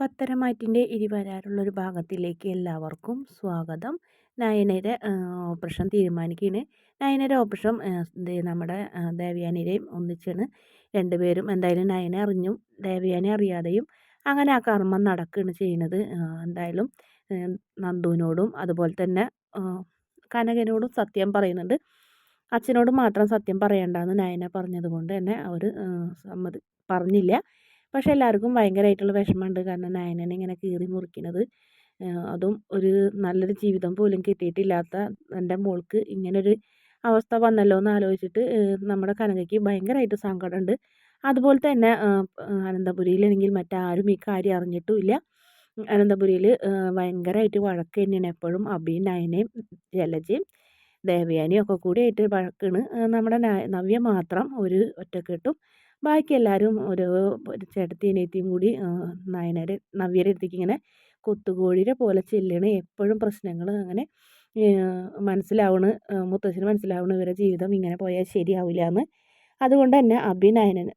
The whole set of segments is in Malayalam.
പത്തരമാറ്റിൻ്റെ ഇനി വരാനുള്ളൊരു ഭാഗത്തിലേക്ക് എല്ലാവർക്കും സ്വാഗതം. നയനയുടെ ഓപ്പറേഷൻ തീരുമാനിക്കുകയാണ്. നയനയുടെ ഓപ്പറേഷൻ നമ്മുടെ ദേവയാനിയുടെയും ഒന്നിച്ചാണ്. രണ്ടുപേരും എന്തായാലും നയന അറിഞ്ഞും ദേവയാനി അറിയാതെയും അങ്ങനെ ആ കർമ്മം നടക്കുകയാണ് ചെയ്യുന്നത്. എന്തായാലും നന്ദുവിനോടും അതുപോലെ തന്നെ കനകനോടും സത്യം പറയുന്നുണ്ട്. അച്ഛനോട് മാത്രം സത്യം പറയണ്ടെന്ന് നയന പറഞ്ഞത് കൊണ്ട് തന്നെ അവർ പറഞ്ഞില്ല. പക്ഷേ എല്ലാവർക്കും ഭയങ്കരമായിട്ടുള്ള വിഷമമുണ്ട്. കാരണം നയനനെ ഇങ്ങനെ കീറി മുറിക്കുന്നത്, അതും ഒരു നല്ലൊരു ജീവിതം പോലും കിട്ടിയിട്ടില്ലാത്ത എൻ്റെ മോൾക്ക് ഇങ്ങനൊരു അവസ്ഥ വന്നല്ലോ എന്ന് ആലോചിച്ചിട്ട് നമ്മുടെ കനകയ്ക്ക് ഭയങ്കരമായിട്ട് സങ്കടമുണ്ട്. അതുപോലെ തന്നെ അനന്തപുരിയിലാണെങ്കിൽ മറ്റാരും ഈ കാര്യം അറിഞ്ഞിട്ടുമില്ല. അനന്തപുരിയിൽ ഭയങ്കരമായിട്ട് വഴക്ക് തന്നെയാണ് എപ്പോഴും. അഭിയും നയനയും ജലജയും ദേവയാനിയും ഒക്കെ കൂടി ആയിട്ട് വഴക്കാണ്. നമ്മുടെ നവ്യ മാത്രം ഒരു ഒറ്റക്കെട്ടും. ബാക്കി എല്ലാവരും ഒരു ചേട്ടത്തി അനിയത്തിയും കൂടി നവ്യയുടെ അടുത്തേക്ക് ഇങ്ങനെ കൊത്തുകോഴിയുടെ പോലെ ചെല്ലുകയാണ്. എപ്പോഴും പ്രശ്നങ്ങൾ അങ്ങനെ മുത്തശ്ശന് മനസ്സിലാവണ് ഇവരുടെ ജീവിതം ഇങ്ങനെ പോയാൽ ശരിയാവില്ല എന്ന്. അതുകൊണ്ട് തന്നെ അഭി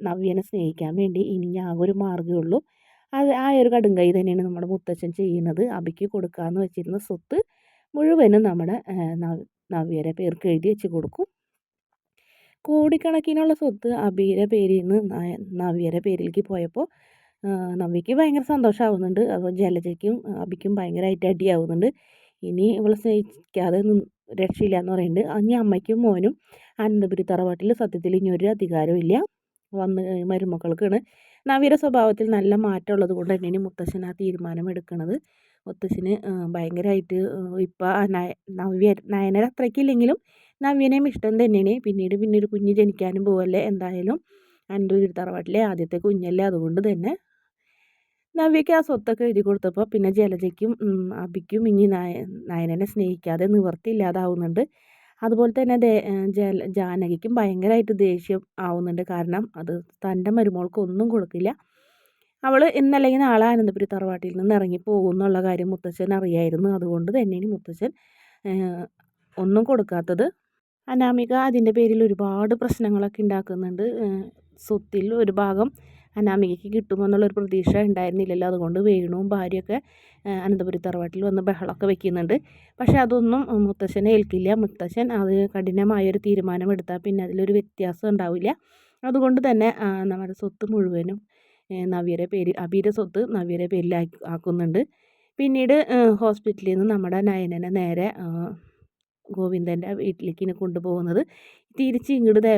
നവ്യനെ സ്നേഹിക്കാൻ വേണ്ടി ഇനി ആകെ ഒരു മാർഗ്ഗമേ ഉള്ളൂ. ആ ഒരു കടുംകൈ തന്നെയാണ് നമ്മുടെ മുത്തച്ഛൻ ചെയ്യുന്നത്. അഭിക്ക് കൊടുക്കാമെന്ന് വെച്ചിരുന്ന സ്വത്ത് മുഴുവനും നമ്മുടെ നവ്യയുടെ പേർക്ക് എഴുതി വെച്ച് കൊടുക്കും. കോടിക്കണക്കിനുള്ള സ്വത്ത് അഭിയുടെ പേരിൽ നിന്ന് നവ്യയുടെ പേരിലേക്ക് പോയപ്പോൾ നവ്യയ്ക്ക് ഭയങ്കര സന്തോഷമാവുന്നുണ്ട്. അപ്പോൾ ജലജയ്ക്കും അഭിക്കും ഭയങ്കരമായിട്ട് അടിയാവുന്നുണ്ട്. ഇനി ഇവളെ സ്നേഹിക്കാതെ രക്ഷയില്ല എന്ന് പറയുന്നുണ്ട്. ഇനി അമ്മയ്ക്കും മോനും അനന്തപുരി തറവാട്ടിൽ സത്യത്തിൽ ഇനി ഒരു അധികാരവും ഇല്ല. മരുമക്കൾക്കാണ്. നവ്യയുടെ സ്വഭാവത്തിൽ നല്ല മാറ്റം ഉള്ളത് കൊണ്ട് തന്നെയാണ് മുത്തശ്ശൻ ആ തീരുമാനം എടുക്കുന്നത്. മുത്തശ്ശന് ഭയങ്കരമായിട്ട് ഇപ്പം നയനര അത്രയ്ക്കില്ലെങ്കിലും നവ്യനെയും ഇഷ്ടം തന്നെയാണ്. പിന്നെ ഒരു കുഞ്ഞ് ജനിക്കാനും പോവല്ലേ. എന്തായാലും അനന്തപുരി തറവാട്ടിലെ ആദ്യത്തെ കുഞ്ഞല്ലേ. അതുകൊണ്ട് തന്നെ നവ്യയ്ക്ക് ആ സ്വത്തൊക്കെ എഴുതി കൊടുത്തപ്പോൾ പിന്നെ ജലജയ്ക്കും അഭിക്കും ഇനി നയനനെ സ്നേഹിക്കാതെ നിവർത്തിയില്ലാതാവുന്നുണ്ട്. അതുപോലെ തന്നെ ജാനകിക്കും ഭയങ്കരമായിട്ട് ദേഷ്യം ആവുന്നുണ്ട്. കാരണം അത് തൻ്റെ മരുമോൾക്ക് ഒന്നും കൊടുക്കില്ല. അവൾ ഇന്നല്ലെങ്കിൽ നാളെ അനന്തപുരി തറവാട്ടിൽ നിന്ന് ഇറങ്ങിപ്പോകും എന്നുള്ള കാര്യം മുത്തച്ഛൻ അറിയായിരുന്നു. അതുകൊണ്ട് തന്നെയാണ് മുത്തച്ഛൻ ഒന്നും കൊടുക്കാത്തത്. അനാമിക അതിൻ്റെ പേരിൽ ഒരുപാട് പ്രശ്നങ്ങളൊക്കെ ഉണ്ടാക്കുന്നുണ്ട്. സ്വത്തിൽ ഒരു ഭാഗം അനാമികയ്ക്ക് കിട്ടുമെന്നുള്ളൊരു പ്രതീക്ഷ ഉണ്ടായിരുന്നില്ലല്ലോ. അതുകൊണ്ട് വേണുവും ഭാര്യയൊക്കെ അനന്തപുരി തറവാട്ടിൽ വന്ന് ബഹളമൊക്കെ വെക്കുന്നുണ്ട്. പക്ഷേ അതൊന്നും മുത്തശ്ശനെ ഏൽക്കില്ല. മുത്തശ്ശൻ അത് കഠിനമായൊരു തീരുമാനമെടുത്താൽ പിന്നെ അതിലൊരു വ്യത്യാസം ഉണ്ടാവില്ല. അതുകൊണ്ട് തന്നെ നമ്മുടെ സ്വത്ത് മുഴുവനും അഭിയുടെ സ്വത്ത് നവ്യയുടെ പേരിൽ ആക്കുന്നുണ്ട്. പിന്നീട് ഹോസ്പിറ്റലിൽ നിന്ന് നമ്മുടെ നയനനെ നേരെ ഗോവിന്ദൻ്റെ വീട്ടിലേക്ക് കൊണ്ടുപോകുന്നത്. തിരിച്ച് ഇങ്ങോട്ട്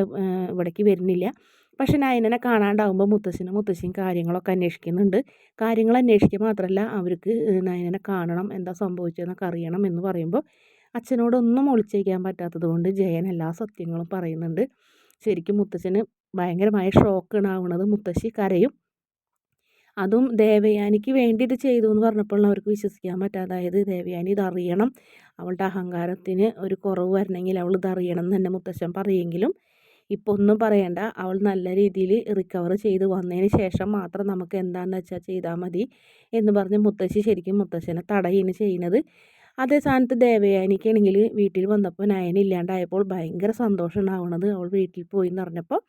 ഇവിടേക്ക് വരുന്നില്ല. പക്ഷെ നയനനെ കാണാണ്ടാവുമ്പോൾ മുത്തശ്ശിയും കാര്യങ്ങളൊക്കെ അന്വേഷിക്കുന്നുണ്ട്. കാര്യങ്ങൾ അന്വേഷിക്കുക മാത്രമല്ല, അവർക്ക് നയനനെ കാണണം, എന്താ സംഭവിച്ചതെന്നൊക്കെ അറിയണം എന്ന് പറയുമ്പോൾ അച്ഛനോടൊന്നും ഒളിച്ചു വയ്ക്കാൻ പറ്റാത്തത് കൊണ്ട് ജയൻ എല്ലാ സത്യങ്ങളും പറയുന്നുണ്ട്. ശരിക്കും മുത്തശ്ശന് ഭയങ്കരമായ ഷോക്കാണ് ആവുന്നത്. മുത്തശ്ശി കരയും. അതും ദേവയാനിക്ക് വേണ്ടി ഇത് ചെയ്തു എന്ന് പറഞ്ഞപ്പോൾ അവർക്ക് വിശ്വസിക്കാൻ പറ്റാതായത്. ദേവയാനി ഇതറിയണം, അവളുടെ അഹങ്കാരത്തിന് ഒരു കുറവ് വരണമെങ്കിൽ അവൾ ഇതറിയണം എന്ന് തന്നെ മുത്തശ്ശൻ പറയുമെങ്കിലും ഇപ്പോൾ ഒന്നും പറയണ്ട, അവൾ നല്ല രീതിയിൽ റിക്കവർ ചെയ്ത് വന്നതിന് ശേഷം മാത്രം നമുക്ക് എന്താണെന്ന് വെച്ചാൽ ചെയ്താൽ മതി എന്ന് പറഞ്ഞ് മുത്തശ്ശി ശരിക്കും മുത്തശ്ശനെ തടയുകയാണ് ചെയ്യുന്നത്. അതേ സ്ഥാനത്ത് ദേവയാനിക്കാണെങ്കിൽ വീട്ടിൽ വന്നപ്പോൾ നയനില്ലാണ്ടായപ്പോൾ ഭയങ്കര സന്തോഷം ഉണ്ടാവുന്നത്. അവൾ വീട്ടിൽ പോയി എന്ന് പറഞ്ഞപ്പോൾ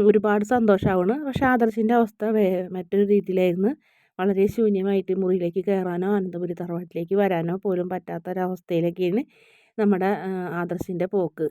ഒരുപാട് സന്തോഷമാവുന്നു. പക്ഷേ ആദർശിൻ്റെ അവസ്ഥ മറ്റൊരു രീതിയിലായിരുന്നു. വളരെ ശൂന്യമായിട്ട് മുറിയിലേക്ക് കയറാനോ അനന്തപുരി തറവാട്ടിലേക്ക് വരാനോ പോലും പറ്റാത്തൊരവസ്ഥയിലേക്കാണ് നമ്മുടെ ആദർശിൻ്റെ പോക്ക്.